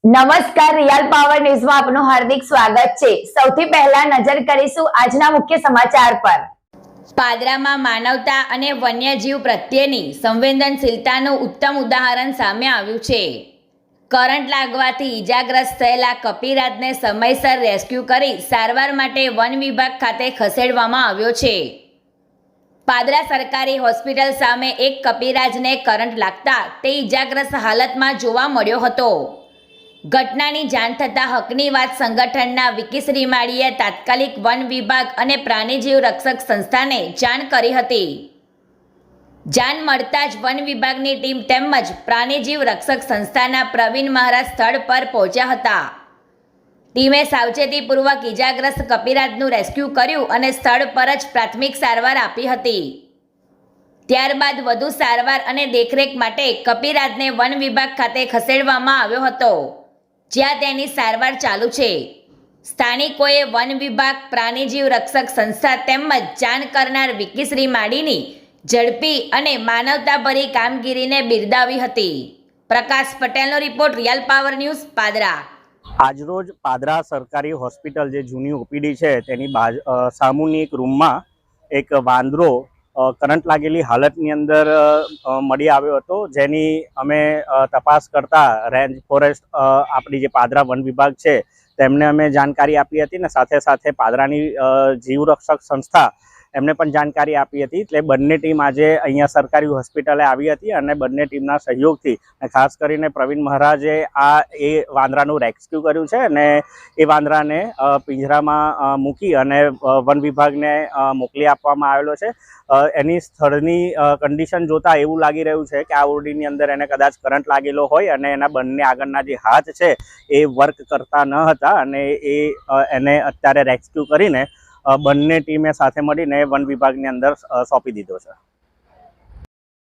નમસ્કાર, real power ન્યૂઝમાં આપનું હાર્દિક સ્વાગત છે। સૌથી પહેલા નજર કરીશું આજના મુખ્ય સમાચાર પર। પાદરામાં માનવતા અને વન્યજીવ પ્રત્યેની સંવેદનશીલતાનું ઉત્તમ ઉદાહરણ સામે આવ્યું છે। કરંટ લાગવાથી ઈજાગ્રસ્ત થયેલા કપિરાજને સમયસર રેસ્ક્યુ કરી સારવાર માટે વન વિભાગ ખાતે ખસેડવામાં આવ્યો છે। પાદરા સરકારી હોસ્પિટલ સામે એક કપિરાજને કરંટ લાગતા તે ઈજાગ્રસ્ત હાલતમાં જોવા મળ્યો હતો। ઘટનાની જાણ થતાં હકની વાત સંગઠનના વિકી શ્રીમાળીએ તાત્કાલિક વન વિભાગ અને પ્રાણીજીવ રક્ષક સંસ્થાને જાણ કરી હતી। જાણ મળતા જ વન વિભાગની ટીમ તેમજ પ્રાણીજીવ રક્ષક સંસ્થાના પ્રવીણ મહારાજ સ્થળ પર પહોંચ્યા હતા। ટીમે સાવચેતીપૂર્વક ઈજાગ્રસ્ત કપિરાજનું રેસ્ક્યુ કર્યું અને સ્થળ પર જ પ્રાથમિક સારવાર આપી હતી। ત્યારબાદ વધુ સારવાર અને દેખરેખ માટે કપિરાજને વન વિભાગ ખાતે ખસેડવામાં આવ્યો હતો, જ્યાં તેની સારવાર ચાલુ છે। સ્થાનિકોએ વન વિભાગ, પ્રાણીજીવ રક્ષક સંસ્થા તેમજ જાણ કરનાર વિકી શ્રીમાળીની ઝડપી અને માનવતાભરી કામગીરીને બિરદાવી હતી। પ્રકાશ પટેલનો report, real power news, Padra. આજરોજ પાદરા સરકારી હોસ્પિટલ જે જૂની ઓપીડી છે તેની સામુની એક રૂમમાં એક વાંદરો કરંટ લાગેલી હાલતની અંદર મળી આવ્યો હતો, જેની અમે તપાસ કરતા રેન્જ ફોરેસ્ટ આપણી જે પાદરા વન વિભાગ છે તેમને અમે જાણકારી આપી હતી ને સાથે સાથે પાદરાની જીવરક્ષક સંસ્થા એમને પણ જાણકારી આપી હતી। એટલે બંને ટીમ આજે અહીંયા સરકારી હોસ્પિટલે આવી હતી અને બંને ટીમના સહયોગથી ખાસ કરીને પ્રવીણ મહારાજે એ વાંદરાનું રેસ્ક્યુ કર્યું છે અને એ વાંદરાને પિંજરામાં મૂકી અને વન વિભાગને મોકલી આપવામાં આવેલો છે। એની સ્થળની કન્ડિશન જોતા એવું લાગી રહ્યું છે કે આ ઓરડીની અંદર એને કદાચ કરંટ લાગેલો હોય અને એના બંને આગળના જે હાથ છે એ વર્ક કરતા ન હતા અને એને અત્યારે રેસ્ક્યુ કરીને બંને ટીમે સાથે મળીને વન વિભાગની અંદર સોંપી દીધો છે।